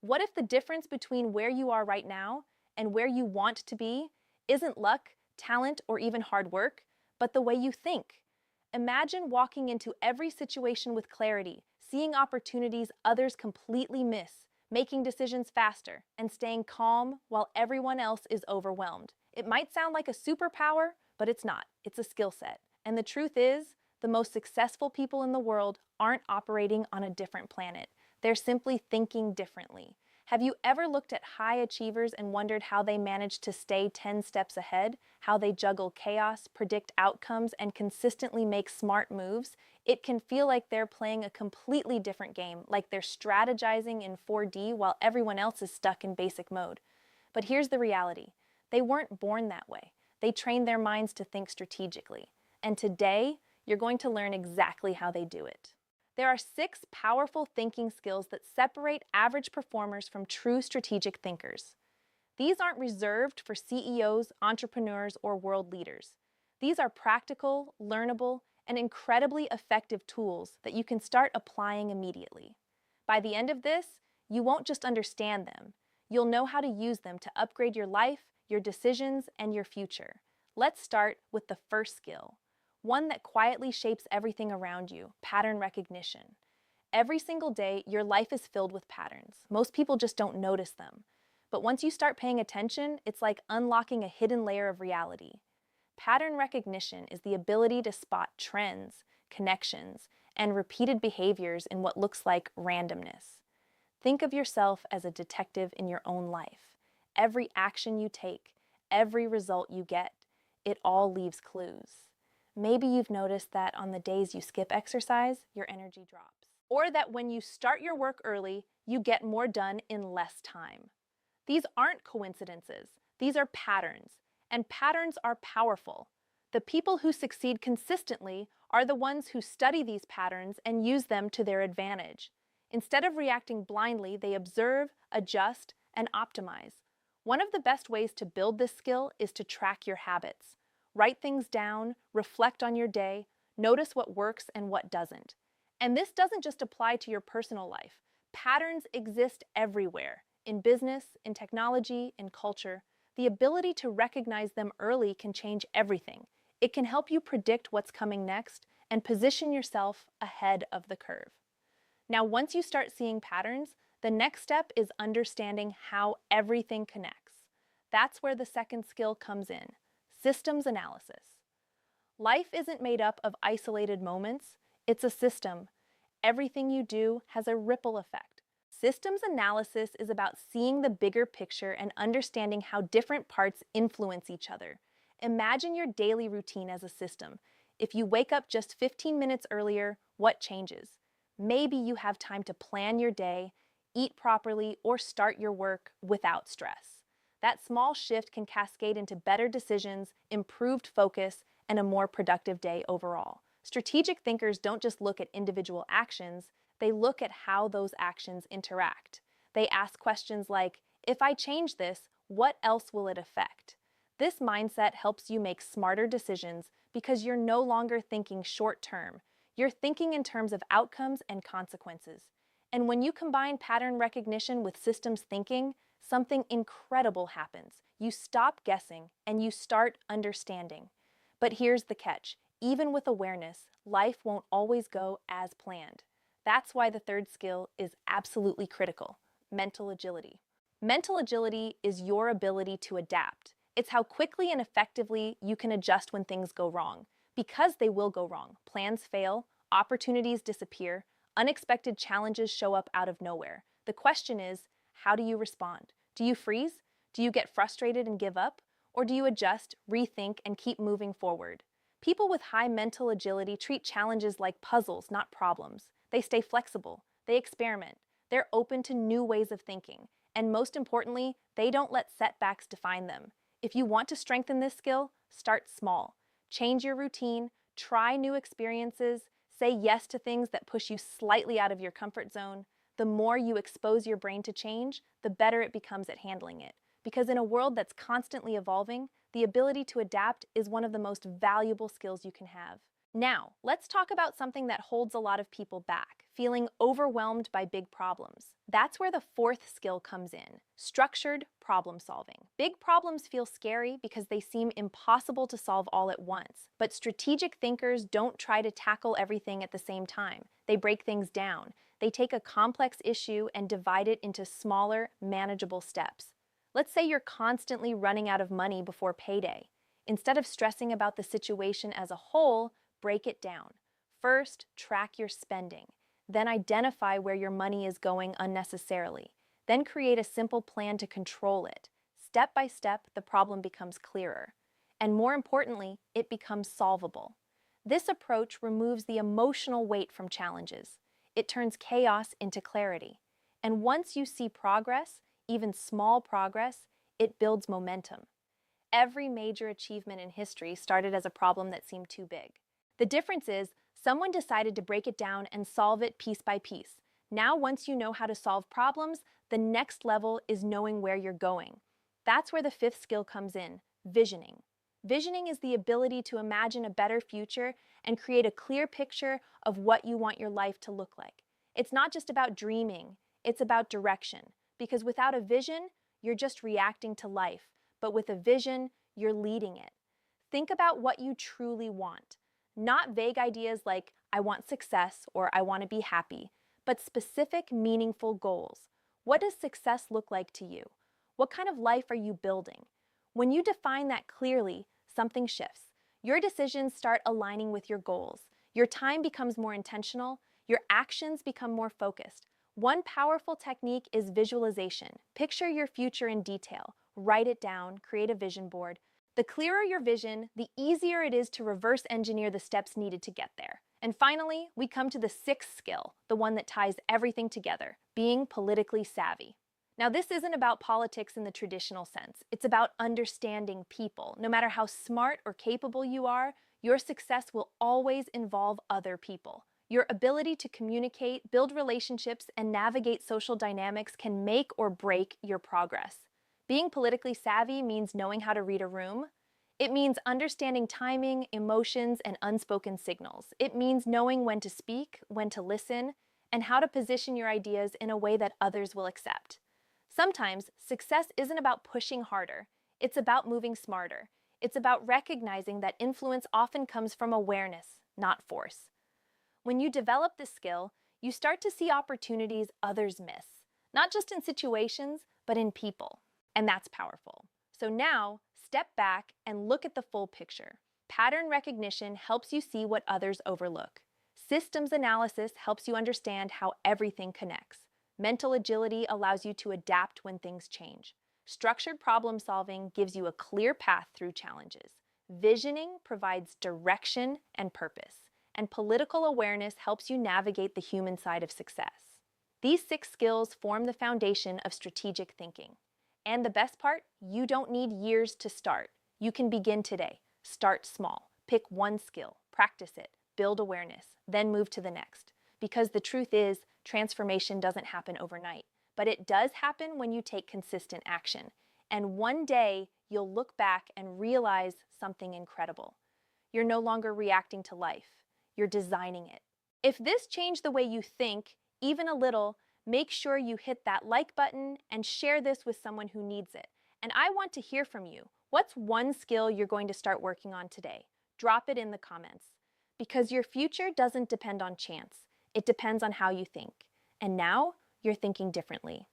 What if the difference between where you are right now and where you want to be isn't luck, talent, or even hard work, but the way you think? Imagine walking into every situation with clarity, seeing opportunities others completely miss, making decisions faster, and staying calm while everyone else is overwhelmed. It might sound like a superpower, but it's not. It's a skill set. And the truth is, the most successful people in the world aren't operating on a different planet. They're simply thinking differently. Have you ever looked at high achievers and wondered how they manage to stay 10 steps ahead, how they juggle chaos, predict outcomes, and consistently make smart moves? It can feel like they're playing a completely different game, like they're strategizing in 4D while everyone else is stuck in basic mode. But here's the reality. They weren't born that way. They trained their minds to think strategically. And today, you're going to learn exactly how they do it. There are 6 powerful thinking skills that separate average performers from true strategic thinkers. These aren't reserved for CEOs, entrepreneurs, or world leaders. These are practical, learnable, and incredibly effective tools that you can start applying immediately. By the end of this, you won't just understand them. You'll know how to use them to upgrade your life, your decisions, and your future. Let's start with the first skill. One that quietly shapes everything around you, pattern recognition. Every single day, your life is filled with patterns. Most people just don't notice them. But once you start paying attention, it's like unlocking a hidden layer of reality. Pattern recognition is the ability to spot trends, connections, and repeated behaviors in what looks like randomness. Think of yourself as a detective in your own life. Every action you take, every result you get, it all leaves clues. Maybe you've noticed that on the days you skip exercise, your energy drops. Or that when you start your work early, you get more done in less time. These aren't coincidences. These are patterns. And patterns are powerful. The people who succeed consistently are the ones who study these patterns and use them to their advantage. Instead of reacting blindly, they observe, adjust, and optimize. One of the best ways to build this skill is to track your habits. Write things down, reflect on your day, notice what works and what doesn't. And this doesn't just apply to your personal life. Patterns exist everywhere, in business, in technology, in culture. The ability to recognize them early can change everything. It can help you predict what's coming next and position yourself ahead of the curve. Now, once you start seeing patterns, the next step is understanding how everything connects. That's where the second skill comes in. Systems analysis. Life isn't made up of isolated moments, it's a system. Everything you do has a ripple effect. Systems analysis is about seeing the bigger picture and understanding how different parts influence each other. Imagine your daily routine as a system. If you wake up just 15 minutes earlier, what changes? Maybe you have time to plan your day, eat properly, or start your work without stress. That small shift can cascade into better decisions, improved focus, and a more productive day overall. Strategic thinkers don't just look at individual actions, they look at how those actions interact. They ask questions like, if I change this, what else will it affect? This mindset helps you make smarter decisions because you're no longer thinking short term. You're thinking in terms of outcomes and consequences. And when you combine pattern recognition with systems thinking, something incredible happens. You stop guessing and you start understanding. But here's the catch. Even with awareness, life won't always go as planned. That's why the third skill is absolutely critical: mental agility. Mental agility is your ability to adapt. It's how quickly and effectively you can adjust when things go wrong. Because they will go wrong. Plans fail, opportunities disappear, unexpected challenges show up out of nowhere. The question is, how do you respond? Do you freeze? Do you get frustrated and give up? Or do you adjust, rethink, and keep moving forward? People with high mental agility treat challenges like puzzles, not problems. They stay flexible. They experiment. They're open to new ways of thinking. And most importantly, they don't let setbacks define them. If you want to strengthen this skill, start small. Change your routine, try new experiences, say yes to things that push you slightly out of your comfort zone. The more you expose your brain to change, the better it becomes at handling it. Because in a world that's constantly evolving, the ability to adapt is one of the most valuable skills you can have. Now, let's talk about something that holds a lot of people back: feeling overwhelmed by big problems. That's where the fourth skill comes in: structured problem solving. Big problems feel scary because they seem impossible to solve all at once. But strategic thinkers don't try to tackle everything at the same time. They break things down. They take a complex issue and divide it into smaller, manageable steps. Let's say you're constantly running out of money before payday. Instead of stressing about the situation as a whole, break it down. First, track your spending. Then identify where your money is going unnecessarily. Then create a simple plan to control it. Step by step, the problem becomes clearer. And more importantly, it becomes solvable. This approach removes the emotional weight from challenges. It turns chaos into clarity. And once you see progress, even small progress, it builds momentum. Every major achievement in history started as a problem that seemed too big. The difference is, someone decided to break it down and solve it piece by piece. Now, once you know how to solve problems, the next level is knowing where you're going. That's where the fifth skill comes in: visioning. Visioning is the ability to imagine a better future and create a clear picture of what you want your life to look like. It's not just about dreaming, it's about direction. Because without a vision, you're just reacting to life. But with a vision, you're leading it. Think about what you truly want. Not vague ideas like, I want success or I want to be happy, but specific, meaningful goals. What does success look like to you? What kind of life are you building? When you define that clearly, something shifts. Your decisions start aligning with your goals. Your time becomes more intentional. Your actions become more focused. One powerful technique is visualization. Picture your future in detail. Write it down, create a vision board. The clearer your vision, the easier it is to reverse engineer the steps needed to get there. And finally, we come to the sixth skill, the one that ties everything together: being politically savvy. Now, this isn't about politics in the traditional sense. It's about understanding people. No matter how smart or capable you are, your success will always involve other people. Your ability to communicate, build relationships, and navigate social dynamics can make or break your progress. Being politically savvy means knowing how to read a room. It means understanding timing, emotions, and unspoken signals. It means knowing when to speak, when to listen, and how to position your ideas in a way that others will accept. Sometimes, success isn't about pushing harder. It's about moving smarter. It's about recognizing that influence often comes from awareness, not force. When you develop this skill, you start to see opportunities others miss, not just in situations, but in people. And that's powerful. So now, step back and look at the full picture. Pattern recognition helps you see what others overlook. Systems analysis helps you understand how everything connects. Mental agility allows you to adapt when things change. Structured problem solving gives you a clear path through challenges. Visioning provides direction and purpose. And political awareness helps you navigate the human side of success. These 6 skills form the foundation of strategic thinking. And the best part, you don't need years to start. You can begin today. Start small. Pick one skill, practice it, build awareness, then move to the next. Because the truth is, transformation doesn't happen overnight. But it does happen when you take consistent action. And one day, you'll look back and realize something incredible. You're no longer reacting to life. You're designing it. If this changed the way you think, even a little, make sure you hit that like button and share this with someone who needs it. And I want to hear from you. What's one skill you're going to start working on today? Drop it in the comments. Because your future doesn't depend on chance. It depends on how you think. And now, you're thinking differently.